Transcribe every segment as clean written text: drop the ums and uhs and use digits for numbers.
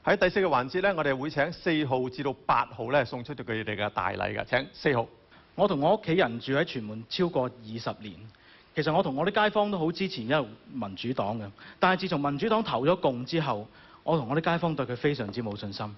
喺第4個環節咧，我哋會請4號至到8號咧送出到佢哋嘅大禮嘅。請4號。我同我屋企人住喺屯門超過20年，其實我同我啲街坊都好支持民主黨嘅。但係自從民主黨投咗共之後，我同我啲街坊對佢非常之冇信心。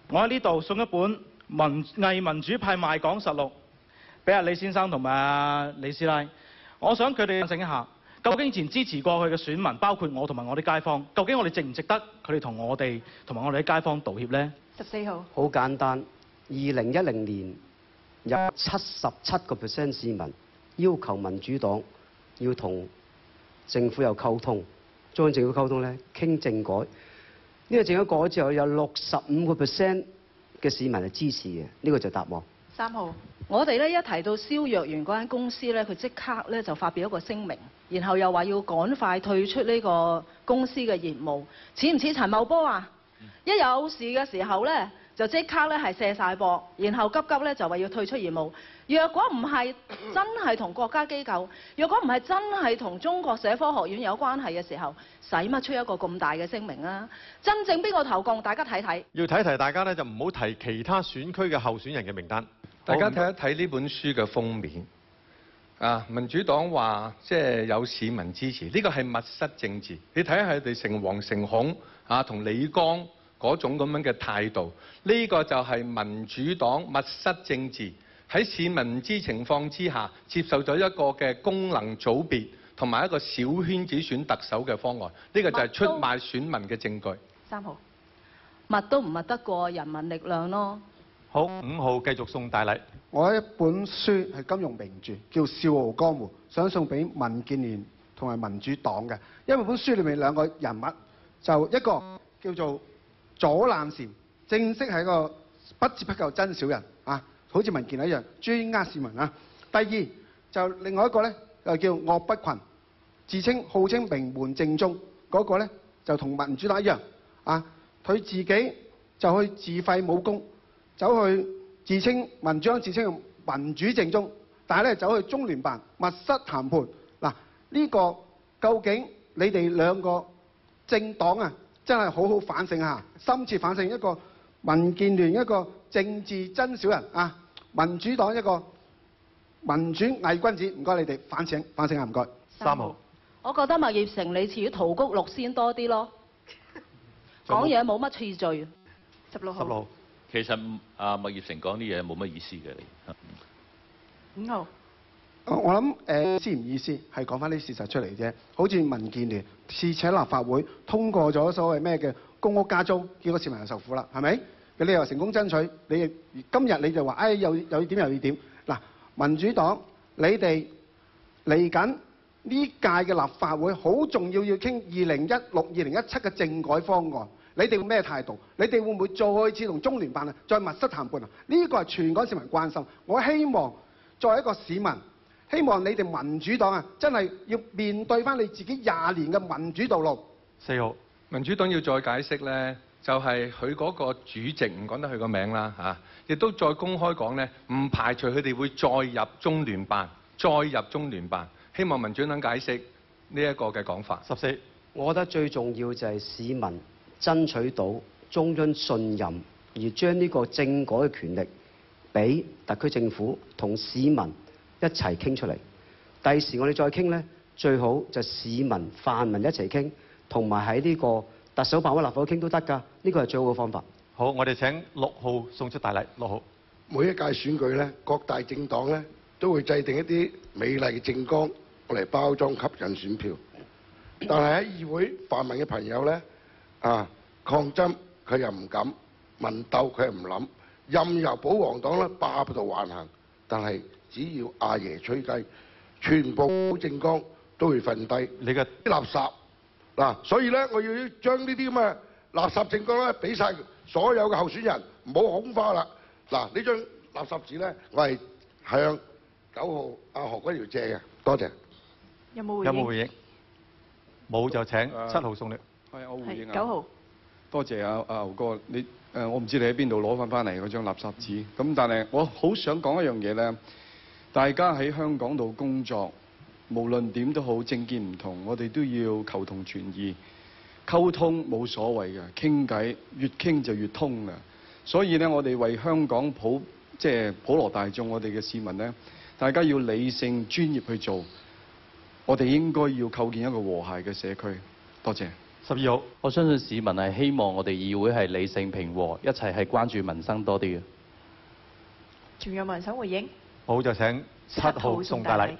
我喺呢度送一本偽民主派賣港實錄俾阿李先生同埋阿李師奶，我想佢哋反省一下，究竟以前支持過佢嘅選民，包括我同埋我啲街坊，究竟我哋值唔值得佢哋同我哋啲街坊道歉呢？14號。好簡單，2010年有77% 市民要求民主黨要同政府有溝通，中央政府溝通咧，傾政改。呢個政改過咗之後，有65% 嘅市民係支持嘅，呢個就答案。3號。我哋咧一提到蕭若元嗰間公司咧，佢即刻咧就發表一個聲明，然後又話要趕快退出呢個公司嘅業務，似唔似陳茂波啊？一有事嘅時候咧，就即刻咧係卸晒膊，然後急急咧就話要退出業務。若果唔係真係同國家機構，若果唔係真係同中國社科學院有關係嘅時候，使乜出一個咁大嘅聲明啊？真正邊個投共，大家睇睇。要提提大家咧，就唔好提其他選區嘅候選人嘅名單。大家睇一睇呢本書嘅封面，民主黨話即係有市民支持，呢個係密室政治。你睇下佢哋誠惶誠恐同李剛嗰種咁樣嘅態度，呢個就係民主黨密室政治，喺市民唔知情況之下，接受咗一個嘅功能組別同埋一個小圈子選特首嘅方案，呢個就係出賣選民嘅證據。3號，密都唔密得過人民力量咯。好，5號繼續送大禮。我有一本書係金庸名著，叫《笑傲江湖》，想送俾民建聯同埋民主黨嘅。因為本書裏面兩個人物，就一個叫做左爛禪，正式係一個不折不扣真小人啊，好似民建聯一樣專呃市民啊。第二就另外一個咧，就叫岳不群，號稱名門正宗嗰個咧，就同民主黨一樣啊，佢自己就去自廢武功。走去自稱民主黨自稱民主正宗，但係咧走去中聯辦密室談判。嗱，呢個究竟你哋兩個政黨啊，真係好好反省下，深切反省一個民建聯一個政治真小人啊，民主黨一個民主偽君子。唔該你哋反省下，唔該。3號。我覺得麥業成你似於陶谷六仙多啲咯，講嘢冇乜次序。16號。10號。其實麥業成講啲嘢冇乜意思嘅5號。我諗思唔意思係講翻啲事實出嚟啫。好似民建聯次請立法會通過咗所謂咩嘅公屋加租，結果市民又受苦啦，係咪？你又成功爭取，今日你就話又要點又要點？嗱，民主黨你哋嚟緊呢屆嘅立法會好重要，要傾2016、2017嘅政改方案。你哋會咩態度？你哋會唔會再次同中聯辦再密室談判啊？呢個係全港市民關心。我希望作為一個市民，希望你哋民主黨真係要面對翻你自己20年嘅民主道路。4號。民主黨要再解釋呢，就係佢嗰個主席唔講得佢個名啦亦都再公開講呢，唔排除佢哋會再入中聯辦，希望民主黨解釋呢一個嘅講法。14。我覺得最重要就係市民爭取到中央信任，而將呢個政改嘅權力俾特區政府同市民一齊傾出嚟。第時我哋再傾呢，最好就市民泛民一齊傾，同埋喺呢個特首辦或立法會傾都得㗎。呢個係最好嘅方法。好，我哋請6號送出大禮。6號。每一屆選舉咧，各大政黨咧都會制定一啲美麗嘅政綱嚟包裝吸引選票，但係喺議會泛民嘅朋友咧抗爭佢又唔敢，民鬥佢又唔諗，任由保皇黨咧霸道橫行。但係只要阿爺吹雞，全部政綱都會瞓低。你嘅垃圾嗱，所以咧我要將呢啲咁嘅垃圾政綱咧俾晒所有嘅候選人，唔好恐化啦。嗱，呢張垃圾紙咧，我係向9號阿何君堯借嘅，多謝。有冇回應？冇就請7號送你。係我回應9號。多謝阿牛哥，我唔知你喺邊度攞翻嚟嗰張垃圾紙，咁但係我好想講一樣嘢咧，大家喺香港度工作，無論點都好，政見唔同，我哋都要求同存異。溝通冇所謂嘅，傾偈越傾就越通嘅。所以咧，我哋為香港普羅大眾，我哋嘅市民咧，大家要理性專業去做。我哋應該要構建一個和諧嘅社區。多謝。12號，我相信市民係希望我哋議會係理性平和，一齊係關注民生多啲嘅。仲有冇人想回應？好，就請7號宋大禮。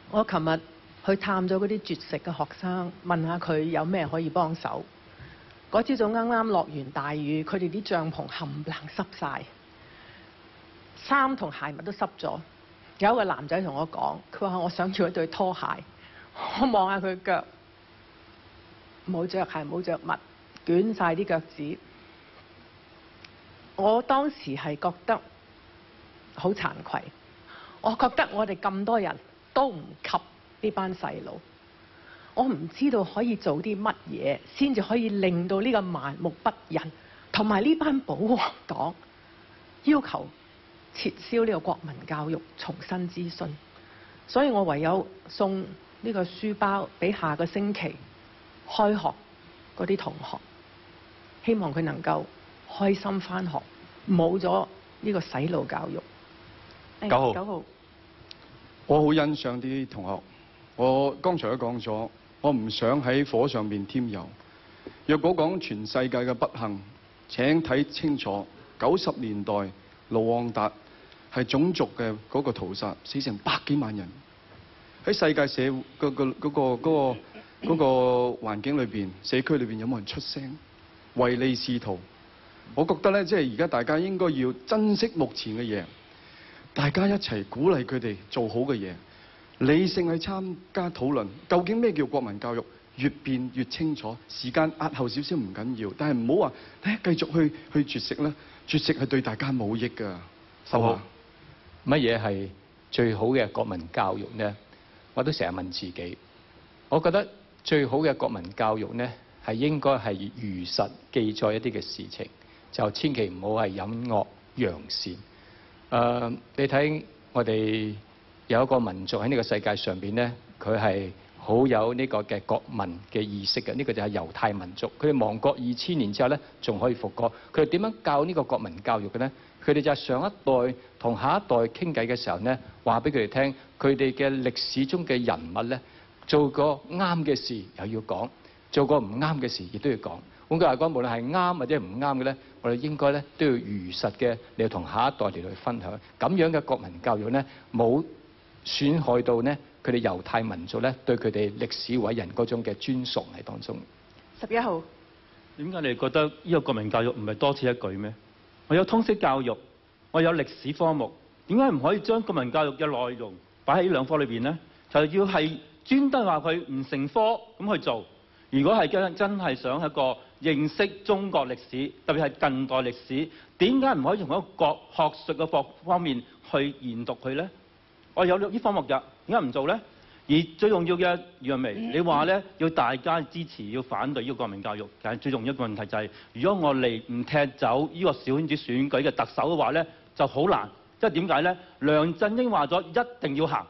我琴日去探咗嗰啲絕食嘅學生，問下佢有咩可以幫手。嗰朝早啱啱落完大雨，佢哋啲帳篷冚唪唥濕晒，衫同鞋襪都濕咗。有一個男仔同我講，佢話我想要一對拖鞋。我望下佢腳，冇着鞋冇着襪，捲晒啲腳趾。我當時係覺得好慚愧，我覺得我哋咁多人都唔及呢班細路，我唔知道可以做啲乜嘢先至可以令到呢個麻木不仁，同埋呢班保皇黨要求撤銷呢個國民教育，重新諮詢。所以我唯有送呢個書包俾下個星期開學嗰啲同學，希望佢能夠開心返學，冇咗呢個洗腦教育。9號，我好欣賞啲同學。我剛才都講咗，我唔想喺火上面添油。若果講全世界嘅不幸，請睇清楚90年代盧旺達係種族嘅嗰個屠殺，死成100幾萬人。喺世界社會嗰個環境裏邊，社區裏邊有冇人出聲，唯利是圖？我覺得咧，即係而家大家應該要珍惜目前嘅嘢，大家一齊鼓勵佢哋做好嘅嘢，理性去參加討論。究竟咩叫國民教育？越變越清楚。時間壓後少少唔緊要，但係唔好話繼續去絕食啦。絕食係對大家冇益㗎。10號，乜嘢係最好嘅國民教育呢？我都成日問自己，我覺得最好嘅國民教育呢，係應該係如實記載一啲嘅事情，就千祈唔好係隱惡揚善。你睇我哋有一個民族喺呢個世界上邊呢，佢係好有呢個嘅國民嘅意識嘅，呢個就係猶太民族。佢哋亡國2000年之後呢，仲可以復國。佢哋點樣教呢個國民教育嘅呢？佢哋就係上一代同下一代傾偈嘅時候呢，話俾佢哋聽，佢哋嘅歷史中嘅人物呢，做過啱嘅事又要講，做過唔啱嘅事亦都要講。換句話講，無論係啱或者唔啱嘅呢，我哋應該呢都要如實嘅嚟同下一代嚟去分享。咁樣嘅國民教育呢，冇損害到呢佢哋猶太民族呢對佢哋歷史偉人嗰種嘅尊崇喺當中。11號，點解你覺得呢個國民教育唔係多此一舉咩？我有通識教育，我有歷史科目，點解唔可以將國民教育嘅內容擺喺呢兩科裏邊呢？就要係專登話佢唔成科咁去做。如果係真係想一個認識中國歷史，特別係近代歷史，點解唔可以從一個學術嘅方面去研讀佢呢？我有呢科目㗎，點解唔做呢？而最重要嘅楊薇，你話呢要大家支持，要反對呢個國民教育，但係最重要一個問題就係，如果我哋唔踢走呢個小圈子選舉嘅特首嘅話呢，就好難。即係點解呢？梁振英話咗一定要行，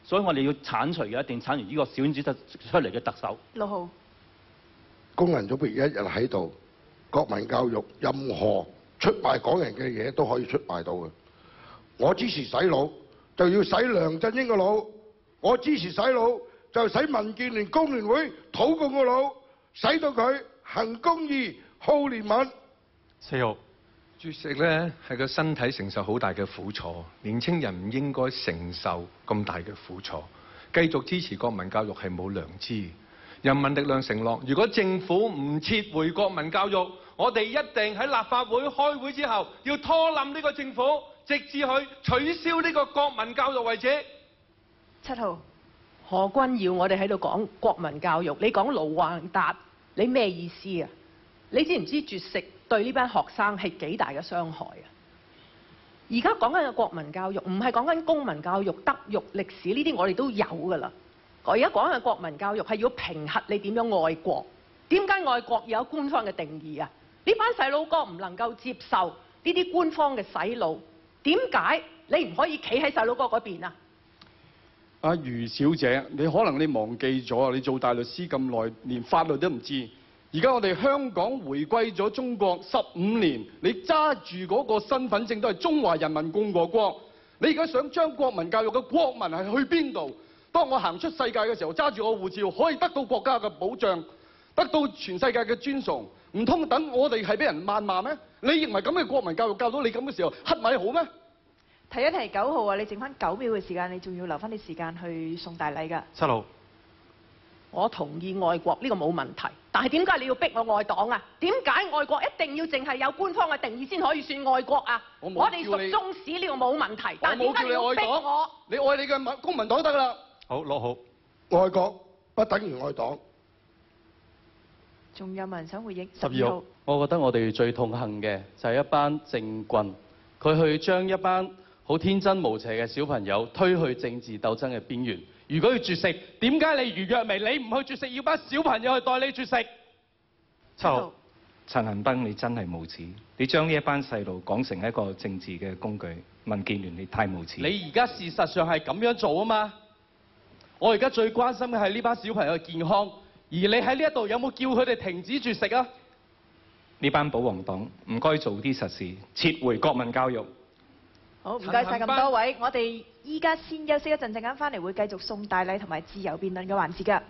所以我哋要剷除嘅，一定剷除呢個小圈子出嚟嘅特首。6號，工人組別一日喺度，國民教育任何出賣港人嘅嘢都可以出賣到嘅。我支持洗腦，就要洗梁振英個腦。我支持洗腦，就洗民建聯、工聯會、土共個腦，洗到佢行公義、好憐憫。4號，絕食呢係個身體承受好大嘅苦楚，年青人唔應該承受咁大嘅苦楚。繼續支持國民教育係冇良知。人民力量承諾，如果政府唔撤回國民教育，我哋一定喺立法會開會之後要拖冧呢個政府，直至去取消呢個國民教育為止。7號，何君堯，我哋喺度講國民教育，你講盧旺達，你咩意思啊？你知唔知絕食對呢班學生係幾大嘅傷害啊？而家講緊嘅國民教育，唔係講緊公民教育、德育、歷史呢啲，我哋都有㗎啦。我而家講緊嘅國民教育係要評核你點樣愛國。點解愛國要有官方嘅定義啊？呢班細佬哥唔能夠接受呢啲官方嘅洗腦，點解你唔可以企喺細佬哥嗰邊啊？阿余小姐，你可能你忘記咗啊！你做大律師咁耐，連法律都唔知。而家我哋香港回歸咗中國15年，你揸住嗰個身份證都係中華人民共和國。你而家想將國民教育嘅國民係去邊度？當我行出世界嘅時候，揸住我護照可以得到國家嘅保障，得到全世界嘅尊崇。唔通等我哋係俾人謾罵咩？你認為咁嘅國民教育教到你咁嘅時候，乞米好咩？提一提9號啊，你剩翻9秒嘅時間，你仲要留翻啲時間去送大禮㗎。7號。我同意愛國呢個冇問題，但係點解你要逼我愛黨啊？點解愛國一定要淨係有官方嘅定義先可以算愛國啊？我哋屬中史呢個冇問題，但係點解你要逼我？你愛你嘅公民黨得啦。好，6號。愛國不等於愛黨。仲有冇人想回應？12號。我覺得我哋最痛恨嘅就係一班政棍，佢去將一班好天真無邪嘅小朋友推去政治鬥爭嘅邊緣。如果要絕食，點解你余若薇你唔去絕食，要班小朋友去代你絕食？7號。陳恒鑌，你真係無恥！你將呢一班細路講成一個政治嘅工具，民建聯你太無恥！你而家事實上係咁樣做啊嘛！我而家最關心嘅係呢班小朋友嘅健康，而你喺呢一度有冇叫佢哋停止絕食啊？呢班保皇黨唔該做啲實事，撤回國民教育。好，唔該晒咁多位，我哋依家先休息一陣，陣間翻嚟會繼續送大禮同埋自由辯論嘅環節㗎。